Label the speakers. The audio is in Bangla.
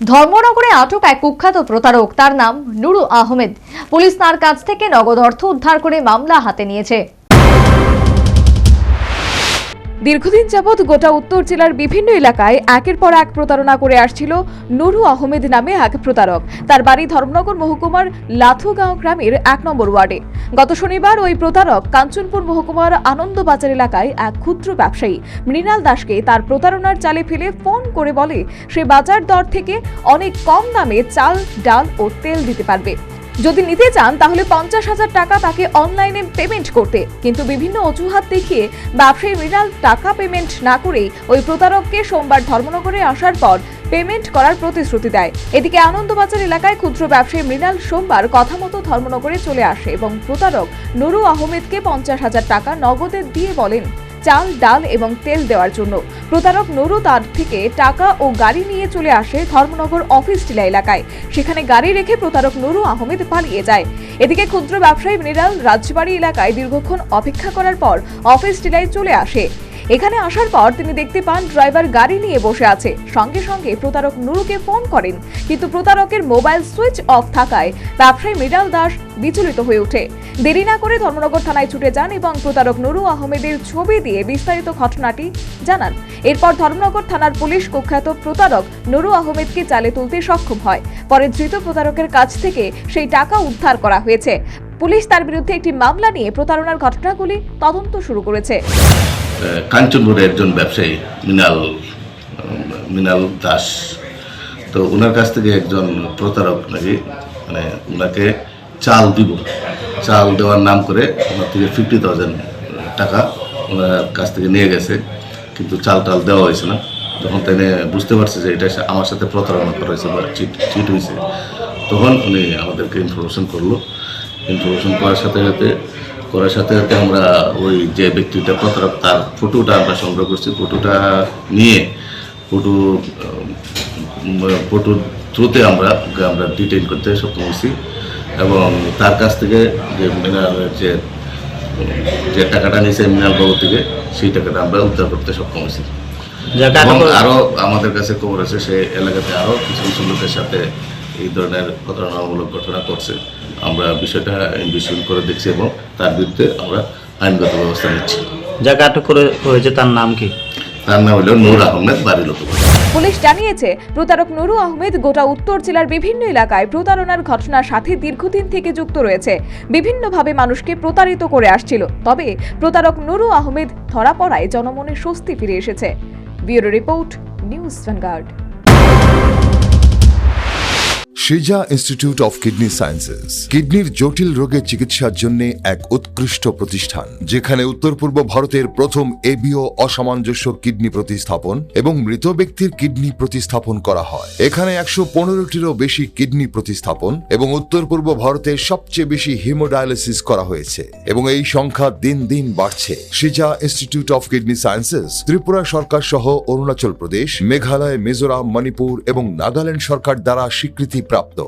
Speaker 1: ধর্মনগরে আটক এক কুখ্যাত প্রতারক, তার নাম নুরু আহমেদ। পুলিশ তার কাছ থেকে নগদ অর্থ উদ্ধার করে মামলা হাতে নিয়েছে।
Speaker 2: দীর্ঘদিন যাবৎ গোটা উত্তর জেলার বিভিন্ন এলাকায় একের পর এক প্রতারণা করে আসছিল নুরু আহমেদ নামে এক প্রতারক। তার বাড়ি ধর্মনগর মহকুমার লাথুগাঁও গ্রামের ১ নম্বর ওয়ার্ডে। গত শনিবার ওই প্রতারক কাঞ্চনপুর মহকুমার আনন্দবাজার এলাকায় এক ক্ষুদ্র ব্যবসায়ী মৃণাল দাসকে তার প্রতারণার জালে ফেলে ফোন করে বলে সে বাজার দর থেকে অনেক কম দামে চাল, ডাল ও তেল দিতে পারবে। যদি নিতে চান তাহলে ৫০,০০০ টাকা তাকে অনলাইনে পেমেন্ট করতে। কিন্তু বিভিন্ন অজুহাত দেখিয়ে ব্যবসায়ী মৃণাল টাকা পেমেন্ট না করেই ওই প্রতারককে সোমবার ধর্মনগরে আসার পর পেমেন্ট করার প্রতিশ্রুতি দেয়। এদিকে আনন্দবাজার এলাকায় ক্ষুদ্র ব্যবসায়ী মৃণাল সোমবার কথা মতো ধর্মনগরে চলে আসে এবং প্রতারক নুরু আহমেদকে ৫০,০০০ টাকা নগদে দিয়ে বলেন চাল, ডাল এবং তেল দেওয়ার জন্য। প্রতারক নুরু তার থেকে টাকা ও গাড়ি নিয়ে চলে আসে ধর্মনগর অফিস টিলা এলাকায়। সেখানে গাড়ি রেখে প্রতারক নুরু আহমেদ পালিয়ে যায়। এদিকে ক্ষুদ্র ব্যবসায়ী মৃণাল রাজবাড়ি এলাকায় দীর্ঘক্ষণ অপেক্ষা করার পর অফিস টিলায় চলে আসে। এখানে আসার পর তিনি দেখতে পান ড্রাইভার গাড়ি নিয়ে বসে আছে। সঙ্গে সঙ্গে প্রতারক নুরুকে ফোন করেন, কিন্তু প্রতারকের মোবাইল সুইচ অফ থাকায় ব্যবসায়ী মৃণাল দাস বিচলিত হয়ে ওঠে। দেরি না করে ধর্মনগর থানায় ছুটে যান এবং প্রতারক নুরু আহমেদের ছবি দিয়ে বিস্তারিত ঘটনাটি জানান। এরপর ধর্মনগর থানার পুলিশ কুখ্যাত প্রতারক নুরু আহমেদকে জালে তুলতে সক্ষম হয়। পরে ধৃত প্রতারকের কাছ থেকে সেই টাকা উদ্ধার করা হয়েছে। পুলিশ তার বিরুদ্ধে একটি মামলা নিয়ে প্রতারণার ঘটনাগুলি তদন্ত শুরু করেছে।
Speaker 3: কাঞ্চনপুরে একজন ব্যবসায়ী মৃণাল দাস, তো ওনার কাছ থেকে একজন প্রতারক নাকি ওনাকে চাল দেওয়ার নাম করে ওনার থেকে 50,000 টাকা ওনার কাছ থেকে নিয়ে গেছে, কিন্তু চাল দেওয়া হয়েছে না। যখন তাই বুঝতে পারছে যে এটা আমার সাথে প্রতারণা করা হয়েছে বা চিট হয়েছে, তখন উনি আমাদেরকে ইনফরমেশন করার সাথে সাথে আমরা ওই যে ব্যক্তিটা প্রতারক তার ফটোটা আমরা সংগ্রহ করছি। ফটোটা নিয়ে ফটো থ্রুতে আমরা ডিটেইন করতে সক্ষম হয়েছি এবং তার কাছ থেকে যে মৃণালের যে টাকাটা নিয়েছে মৃণাল বাবু থেকে, সেই টাকাটা আমরা উদ্ধার করতে সক্ষম হয়েছি। এবং আরও আমাদের কাছে খবর আছে সে এলাকাতে আরও কিছু লোকের সাথে এই ধরনের প্রতারণামূলক ঘটনা করছে। আমরা বিষয়টা ইনভেস্টিগেশন করে দেখছি এবং তার বিরুদ্ধে আমরা আইনগত ব্যবস্থা নিচ্ছি।
Speaker 4: যাকে আটক করে হয়েছে তার নাম কি?
Speaker 3: তার নাম হলো নূর আহমেদ, বাড়ি লতুগা।
Speaker 2: পুলিশ জানিয়েছে প্রতারক নুরু আহমেদ গোটা উত্তর জেলার বিভিন্ন এলাকায় প্রতারণার ঘটনার সাথে দীর্ঘদিন থেকে যুক্ত রয়েছে। বিভিন্নভাবে মানুষকে প্রতারিত করে আসছিল। তবে প্রতারক নুরু আহমেদ ধরা পড়ায় জনমনে স্বস্তি ফিরে এসেছে। Bureau report, News Vanguard.
Speaker 5: Shija Institute of Kidney Sciences কিডনির জটিল রোগের চিকিৎসার জন্য এক উৎকৃষ্ট প্রতিষ্ঠান, যেখানে উত্তর পূর্ব ভারতের প্রথম এবিও অসামঞ্জস্য কিডনি প্রতিস্থাপন এবং মৃত ব্যক্তির কিডনি প্রতিস্থাপন করা হয়। এখানে ১১৫টিরও বেশি কিডনি প্রতিস্থাপন এবং উত্তর পূর্ব ভারতের সবচেয়ে বেশি হিমোডায়ালিসিস করা হয়েছে এবং এই সংখ্যা দিন দিন বাড়ছে। Shija Institute of Kidney Sciences Tripura সরকার সহ অরুণাচল প্রদেশ, মেঘালয়, মিজোরাম, মণিপুর এবং নাগাল্যান্ড সরকার দ্বারা স্বীকৃতি প্রাপ্ত।